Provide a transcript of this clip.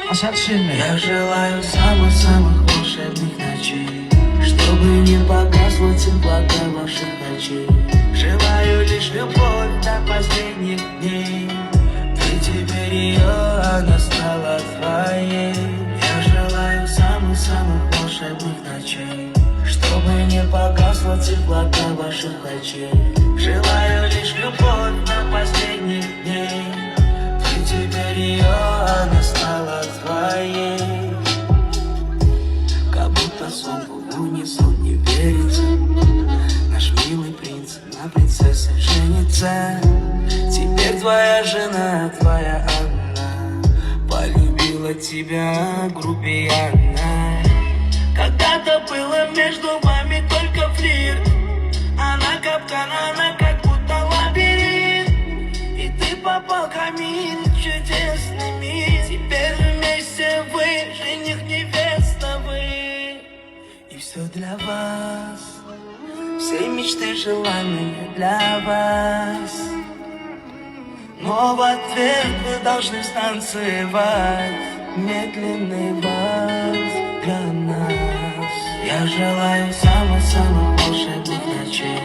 Я желаю самых-самых волшебных ночей, чтобы не погасло теплота ваших очей. Желаю лишь любовь до последних дней. Ты теперь ее, она стала твоей. Я желаю самых-самых волшебных ночей, чтобы не погасла теплота ваших очей. Желаю лишь любовь до последних дней. Ты теперь ее, она стала твоей. Как будто сон в унисон не верится. Наш милый принц на принцессе женится. Теперь твоя жена, твоя Анна, полюбила тебя, грубияна. Когда-то было между вами только флирт. Она капкан, она как будто лабиринт. И ты попал в камин, чудесный мир. Теперь вместе вы, жених, невеста вы. И все для вас, все мечты, желания для вас. Но в ответ вы должны станцевать медленный вальс для нас. Я желаю самых-самых волшебных ночей,